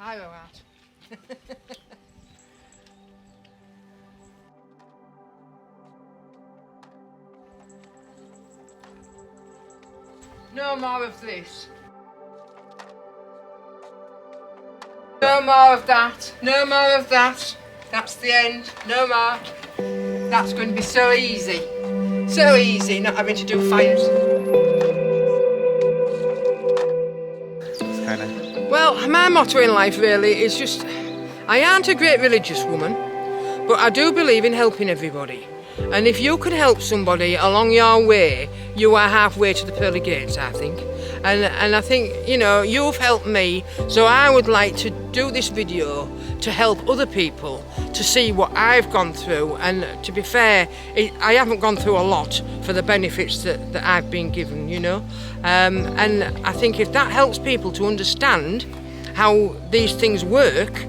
I go out. No more of this. No more of that. No more of that. That's the end. No more. That's going to be so easy. So easy not having to do fires. It's kind of... Well, my motto in life really is just, I aren't a great religious woman, but I do believe in helping everybody. And if you can help somebody along your way, you are halfway to the pearly gates, I think. And I think, you know, you've helped me, so I would like to do this video to help other people to see what I've gone through. And to be fair, I haven't gone through a lot for the benefits that I've been given, you know. And I think if that helps people to understand how these things work,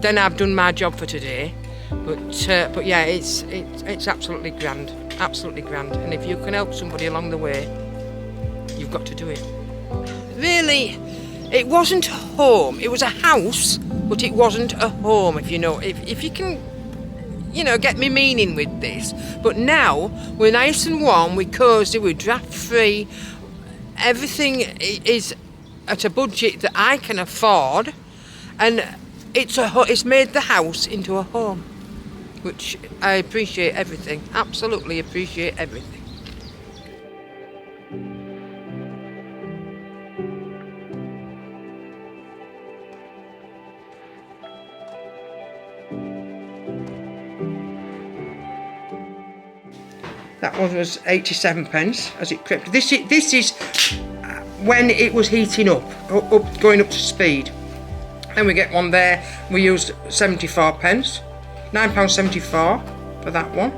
then I've done my job for today. But yeah, it's absolutely grand, absolutely grand. And if you can help somebody along the way, you've got to do it. Really, it wasn't a home. It was a house, but it wasn't a home. If you know, if you can, you know, get me meaning with this. But now we're nice and warm, we're cosy, we're draft free. Everything is at a budget that I can afford, and it's made the house into a home, which I appreciate everything, absolutely appreciate everything. That one was 87 pence as it crept. This is when it was heating up, going up to speed. Then we get one there, we used 74 pence. £9.74 for that one.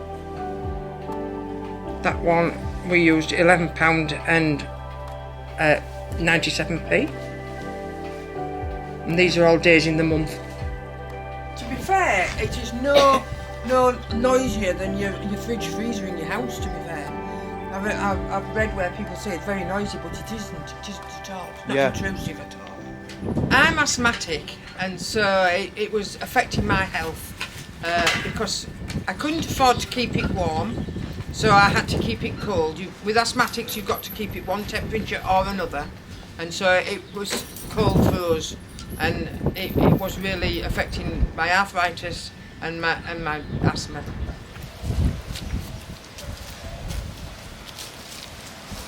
That one we used £11 and 97p. And these are all days in the month. To be fair, it is no noisier than your fridge freezer in your house, to be fair. I've read where people say it's very noisy, but it isn't at all. It's not intrusive at all. I'm asthmatic, and so it was affecting my health. Because I couldn't afford to keep it warm, so I had to keep it cold. With asthmatics, you've got to keep it one temperature or another, and so it was cold for us, and it was really affecting my arthritis and my asthma.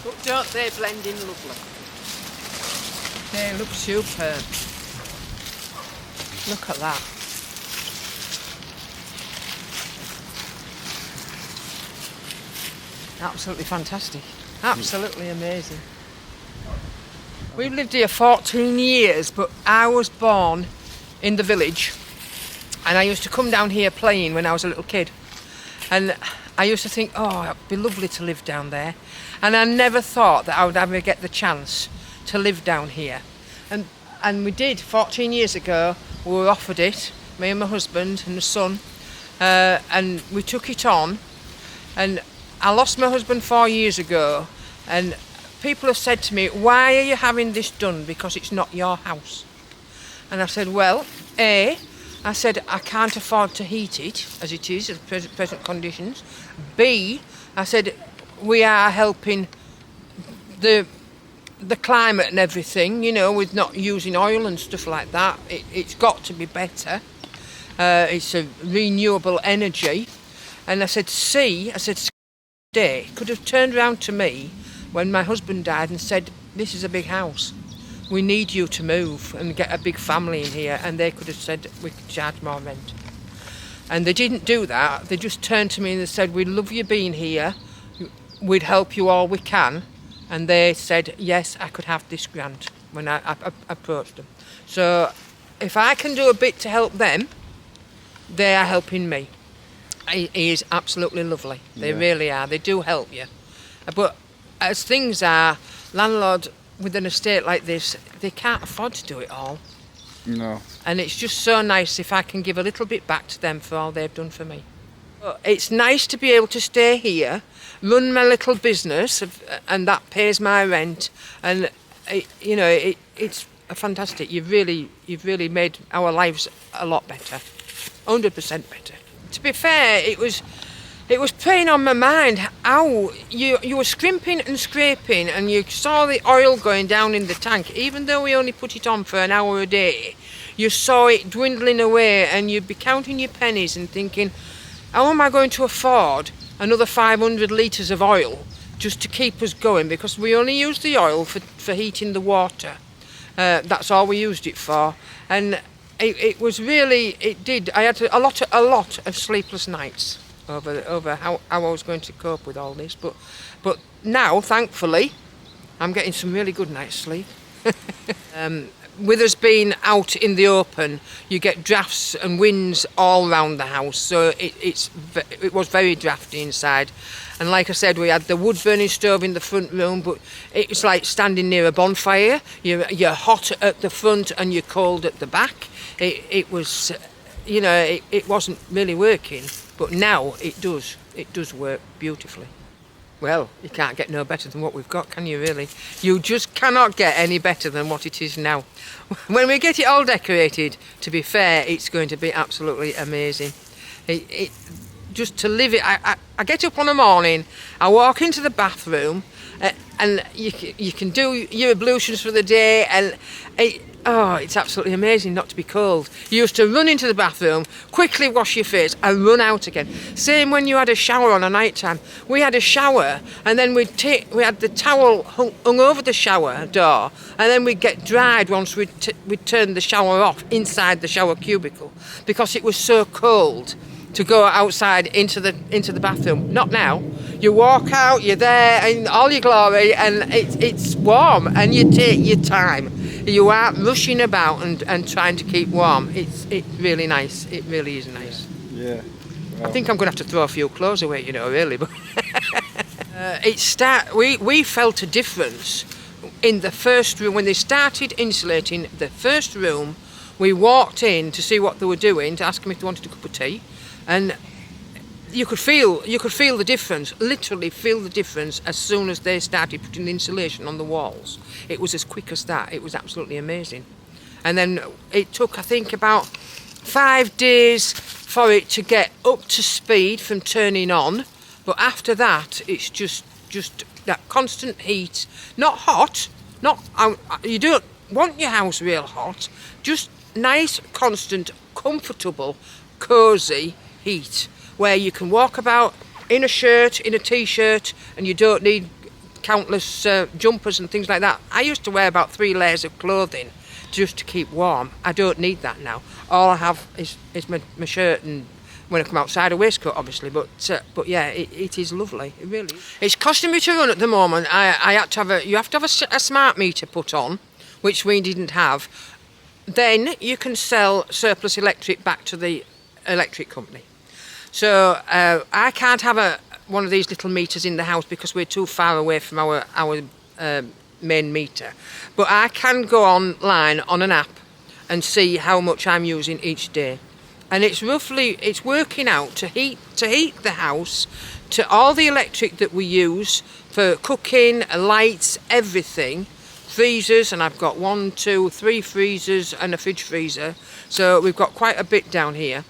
But don't they blend in lovely? They look superb. Look at that. Absolutely fantastic. Absolutely amazing. We've lived here 14 years, but I was born in the village, and I used to come down here playing when I was a little kid. And I used to think, oh, it'd be lovely to live down there. And I never thought that I would ever get the chance to live down here. And we did. 14 years ago, we were offered it, me and my husband and my son, and we took it on. And I lost my husband 4 years ago, and people have said to me, why are you having this done? Because it's not your house. And I said, well, I said, I can't afford to heat it as it is at present conditions. B, I said, we are helping the climate and everything, you know, with not using oil and stuff like that. It's got to be better. It's a renewable energy. And I said, C, I said, day could have turned around to me when my husband died and said, this is a big house, we need you to move and get a big family in here, and they could have said we could charge more rent. And they didn't do that. They just turned to me and they said, we love you being here, we'd help you all we can. And they said, yes, I could have this grant when I approached them. So if I can do a bit to help them, they are helping me. It is absolutely lovely. They really are. They do help you. But as things are, landlord with an estate like this, they can't afford to do it all. No. And it's just so nice if I can give a little bit back to them for all they've done for me. But it's nice to be able to stay here, run my little business, and that pays my rent. And it's fantastic. You've really made our lives a lot better, 100% better. To be fair, it was playing on my mind how you were scrimping and scraping, and you saw the oil going down in the tank. Even though we only put it on for an hour a day, you saw it dwindling away, and you'd be counting your pennies and thinking, how am I going to afford another 500 litres of oil just to keep us going? Because we only used the oil for heating the water. That's all we used it for. And it was really, I had a lot of sleepless nights over how I was going to cope with all this. But now, thankfully, I'm getting some really good night's sleep. With us being out in the open, you get drafts and winds all around the house, so it was very drafty inside. And like I said, we had the wood burning stove in the front room, but it's like standing near a bonfire. You're hot at the front and you're cold at the back. It was, it wasn't really working, but now it does. It does work beautifully. Well, you can't get no better than what we've got, can you really? You just cannot get any better than what it is now. When we get it all decorated, to be fair, it's going to be absolutely amazing. Just to live it, I get up on a morning, I walk into the bathroom, and you can do your ablutions for the day, and it's absolutely amazing not to be cold. You used to run into the bathroom, quickly wash your face and run out again. Same when you had a shower on a night time. We had a shower, and then we had the towel hung over the shower door, and then we'd get dried once we'd turn the shower off inside the shower cubicle, because it was so cold to go outside into the bathroom. Not now. You walk out, you're there in all your glory, and it's warm, and you take your time. You aren't rushing about and trying to keep warm. It's really nice. It really is nice. Yeah. Well, I think I'm going to have to throw a few clothes away, really. But we felt a difference in the first room when they started insulating the first room. We walked in to see what they were doing, to ask them if they wanted a cup of tea, and you could feel the difference, literally feel the difference as soon as they started putting the insulation on the walls. It was as quick as that. It was absolutely amazing. And then it took, I think, about 5 days for it to get up to speed from turning on. But after that, it's just that constant heat. Not hot, you don't want your house real hot, just nice, constant, comfortable, cosy heat, where you can walk about in a shirt, in a t-shirt, and you don't need countless jumpers and things like that. I used to wear about 3 layers of clothing just to keep warm. I don't need that now. All I have is my shirt, and when I come outside, a waistcoat, obviously. But yeah, it is lovely. It really is. It's costing me to run at the moment. You have to have a smart meter put on, which we didn't have. Then you can sell surplus electric back to the electric company. So I can't have one of these little meters in the house because we're too far away from our main meter. But I can go online on an app and see how much I'm using each day. And it's working out to heat the house, to all the electric that we use for cooking, lights, everything. Freezers, and I've got 1, 2, 3 freezers and a fridge freezer. So we've got quite a bit down here.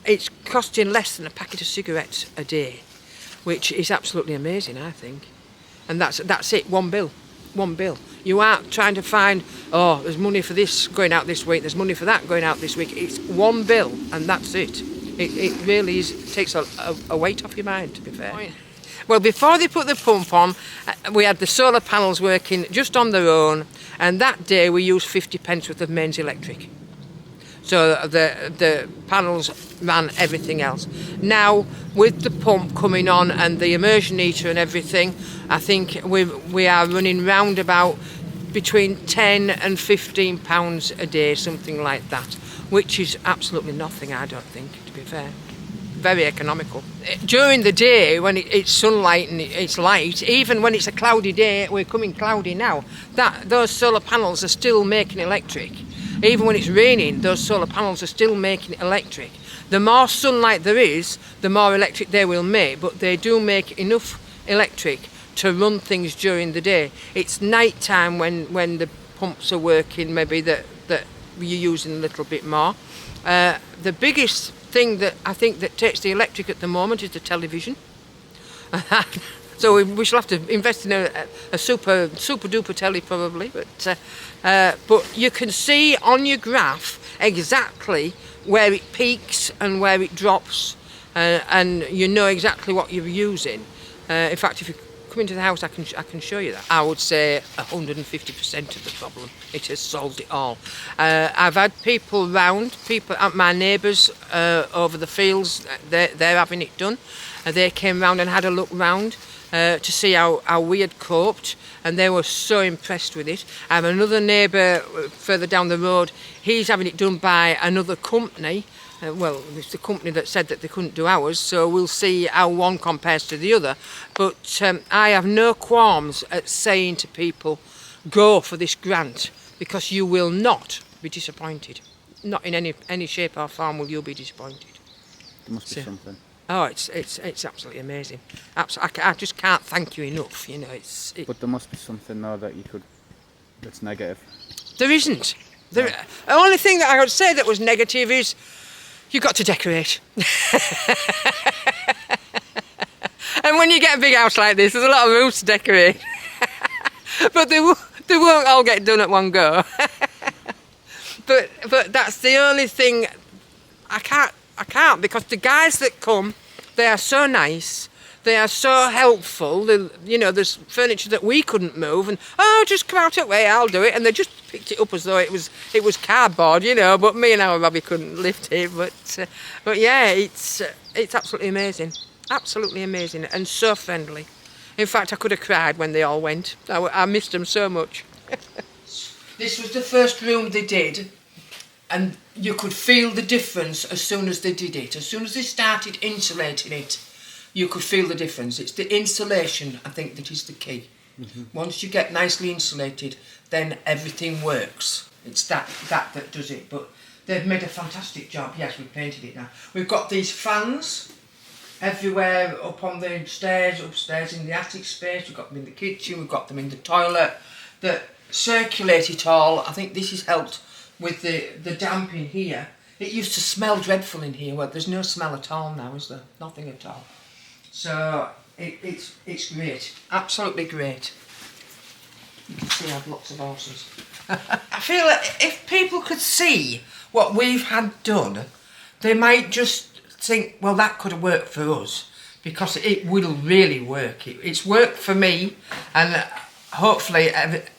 It's costing less than a packet of cigarettes a day, which is absolutely amazing, I think. And that's it, one bill. You aren't trying to find, there's money for this going out this week, there's money for that going out this week. It's one bill, and that's it. It really is. It takes a weight off your mind, to be fair. Well, before they put the pump on, we had the solar panels working just on their own, and that day we used 50p worth of mains electric. So the panels ran everything else. Now, with the pump coming on and the immersion heater and everything, I think we are running round about between £10 and £15 a day, something like that, which is absolutely nothing, I don't think, to be fair. Very economical. During the day, when it's sunlight and it's light, even when it's a cloudy day, we're coming cloudy now, those solar panels are still making electric. Even when it's raining, those solar panels are still making electric. The more sunlight there is, the more electric they will make, but they do make enough electric to run things during the day. It's night time when the pumps are working, maybe that you're using a little bit more. The biggest thing that I think that takes the electric at the moment is the television. So we shall have to invest in a super duper telly probably. But you can see on your graph exactly where it peaks and where it drops, and you know exactly what you're using. In fact, if you come into the house, I can show you that. I would say 150% of the problem. It has solved it all. I've had people round, my neighbours over the fields. They're having it done. They came round and had a look round to see how we had coped, and they were so impressed with it. I have another neighbour further down the road. He's having it done by another company. Well, it's the company that said that they couldn't do ours, so we'll see how one compares to the other. But I have no qualms at saying to people, go for this grant, because you will not be disappointed. Not in any shape or form will you be disappointed. There must be something. Oh, it's absolutely amazing. I just can't thank you enough. You know, But there must be something though that's negative. There isn't. The only thing that I would say that was negative is you've got to decorate. And when you get a big house like this, there's a lot of rooms to decorate. But they won't all get done at one go. But that's the only thing I can't, because the guys that come, they are so nice, they are so helpful. There's furniture that we couldn't move, and just come out that way, I'll do it, and they just picked it up as though it was cardboard, But me and our Robbie couldn't lift it. But yeah, it's absolutely amazing, and so friendly. In fact, I could have cried when they all went. I missed them so much. This was the first room they did. And you could feel the difference as soon as they did it. As soon as they started insulating it, you could feel the difference. It's the insulation, I think, that is the key. Mm-hmm. Once you get nicely insulated, then everything works. It's that does it. But they've made a fantastic job. Yes, we've painted it now. We've got these fans everywhere, up on the stairs, upstairs in the attic space. We've got them in the kitchen. We've got them in the toilet that circulate it all. I think this has helped with the damp in here. It used to smell dreadful in here. Well, there's no smell at all now, is there? Nothing at all. So it's great, absolutely great. You can see I have lots of horses. I feel that if people could see what we've had done, they might just think, well, that could have worked for us, because it will really work. It's worked for me, and hopefully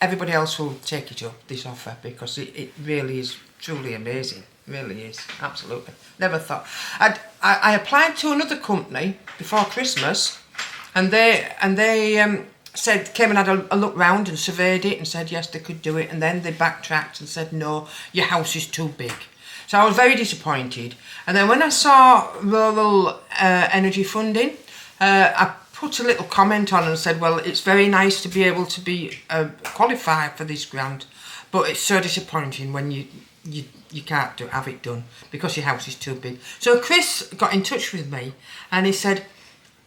everybody else will take it up, this offer, because it really is truly amazing. Really is, absolutely. Never thought. I applied to another company before Christmas, and they came and had a look round and surveyed it and said yes, they could do it, and then they backtracked and said no, your house is too big. So I was very disappointed. And then when I saw rural energy funding, I put a little comment on and said, well, it's very nice to be able to be qualified for this grant, but it's so disappointing when you can't have it done because your house is too big. So Chris got in touch with me and he said,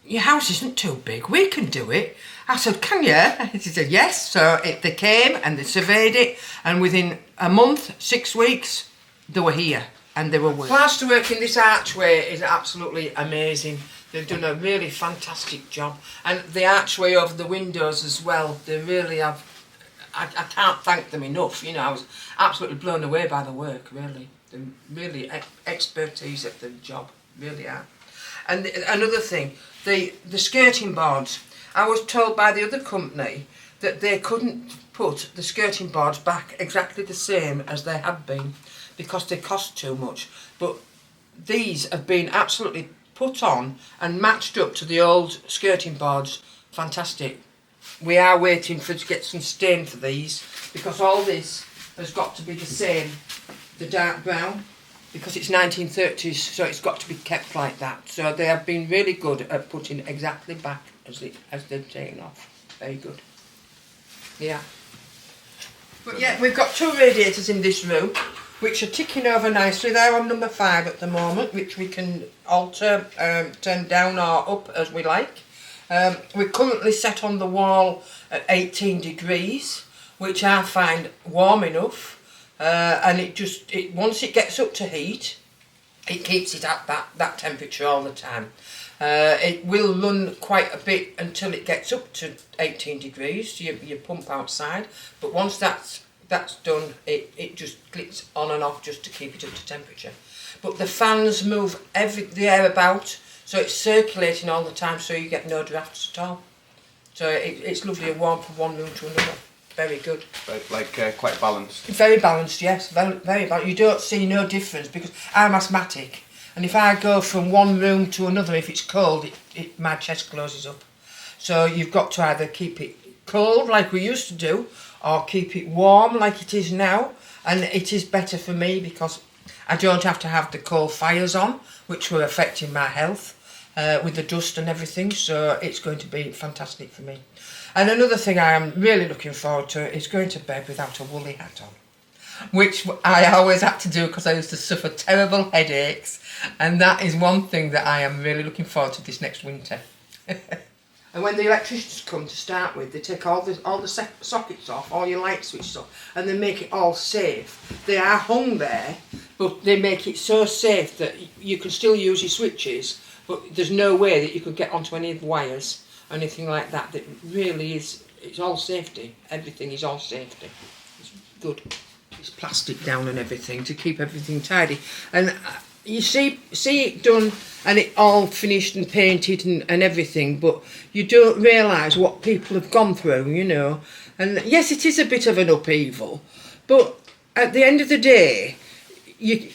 your house isn't too big, we can do it. I said, can you? He said, yes. So they came and they surveyed it, and within a month, 6 weeks, they were here and they were working. Plasterwork in this archway is absolutely amazing. They've done a really fantastic job, and the archway over the windows as well, they really have. I can't thank them enough. I was absolutely blown away by the work, really. They're really expertise at the job, really are. And another thing, the skirting boards, I was told by the other company that they couldn't put the skirting boards back exactly the same as they had been because they cost too much. But these have been absolutely put on and matched up to the old skirting boards. Fantastic. We are waiting to get some stain for these, because all this has got to be the same, the dark brown, because it's 1930s, so it's got to be kept like that. So they have been really good at putting exactly back as they've taken off. Very good. Yeah. But yeah, we've got 2 radiators in this room, which are ticking over nicely. They're on number 5 at the moment, which we can alter, turn down or up as we like. We're currently set on the wall at 18 degrees, which I find warm enough, and once it gets up to heat, it keeps it at that temperature all the time. It will run quite a bit until it gets up to 18 degrees. You pump outside, but once that's done, it just clicks on and off just to keep it up to temperature. But the fans move the air about, so it's circulating all the time, so you get no drafts at all. So it's lovely and warm from one room to another. Very good. Quite balanced. Very balanced, yes. Very balanced. You don't see no difference because I'm asthmatic, and if I go from one room to another, if it's cold, my chest closes up. So you've got to either keep it cold like we used to do, or keep it warm like it is now. And it is better for me because I don't have to have the coal fires on, which were affecting my health with the dust and everything. So it's going to be fantastic for me. And another thing I am really looking forward to is going to bed without a woolly hat on, which I always had to do because I used to suffer terrible headaches, and that is one thing that I am really looking forward to this next winter. And when the electricians come to start with, they take all the sockets off, all your light switches off, and they make it all safe. They are hung there, but they make it so safe that you can still use your switches, but there's no way that you could get onto any of the wires. Anything like that, that really is, it's all safety. Everything is all safety. It's good. It's plastic down and everything to keep everything tidy. And you see it done and it all finished and painted and everything, but you don't realise what people have gone through, you know. And yes, it is a bit of an upheaval, but at the end of the day, you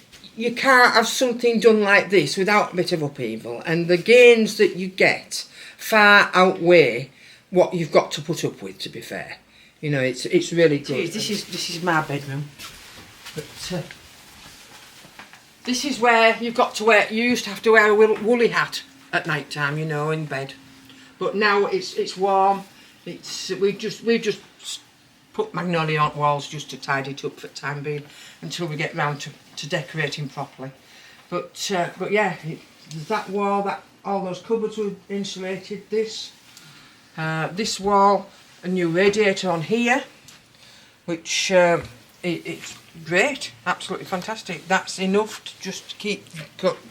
can't have something done like this without a bit of upheaval, and the gains that you get far outweigh what you've got to put up with, to be fair. You know, it's really good. This is my bedroom. But this is where you used to have to wear a woolly hat at night time, you know, in bed. But now it's warm. We've just put magnolia on walls just to tidy it up for the time being until we get round to decorating properly. But yeah, there's that wall, all those cupboards were insulated. This wall, a new radiator on here, which it's great, absolutely fantastic. That's enough to just keep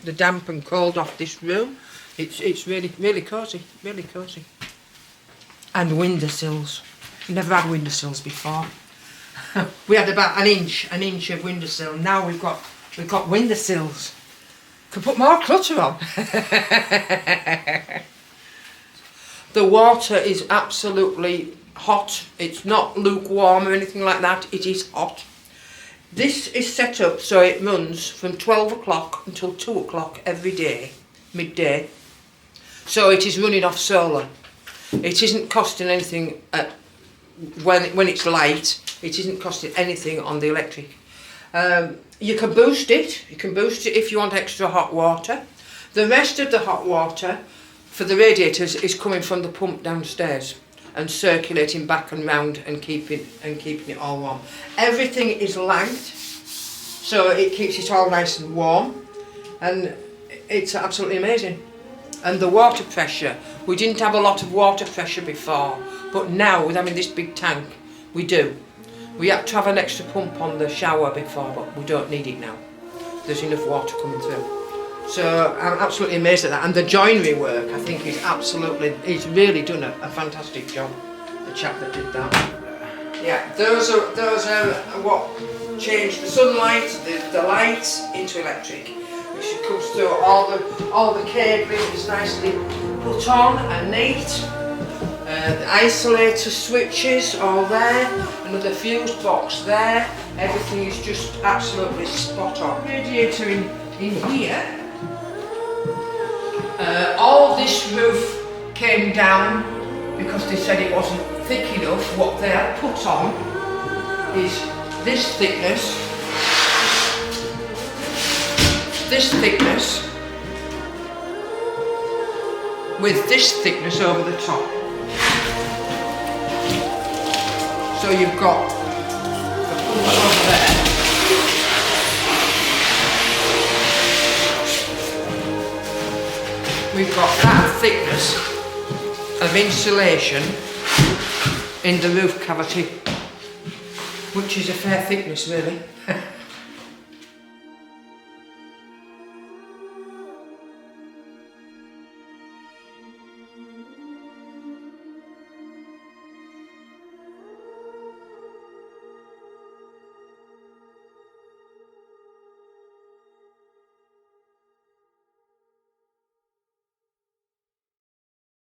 the damp and cold off this room. It's really cosy, really cosy. And windowsills. We never had windowsills before. We had about an inch of windowsill. Now we've got windowsills. Could put more clutter on. The water is absolutely hot. It's not lukewarm or anything like that. It is hot. This is set up so it runs from 12 o'clock until 2 o'clock every day, midday. So it is running off solar. It isn't costing anything when it's light. It isn't costing anything on the electric. You can boost it. You can boost it if you want extra hot water. The rest of the hot water for the radiators is coming from the pump downstairs and circulating back and round and keeping it all warm. Everything is lagged, so it keeps it all nice and warm, and it's absolutely amazing. And the water pressure, we didn't have a lot of water pressure before, but now with having this big tank, we do. We had to have an extra pump on the shower before, but we don't need it now. There's enough water coming through. So I'm absolutely amazed at that. And the joinery work, I think, he's really done a fantastic job, the chap that did that. Yeah, those are what changed the sunlight, the lights into electric, which comes through all the cabling is nicely put on and neat. The isolator switches all there, another fuse box there, everything is just absolutely spot on. Radiator in here, all this roof came down because they said it wasn't thick enough. What they have put on is this thickness, with this thickness over the top. So you've got the pump over there. We've got that thickness of insulation in the roof cavity which is a fair thickness really.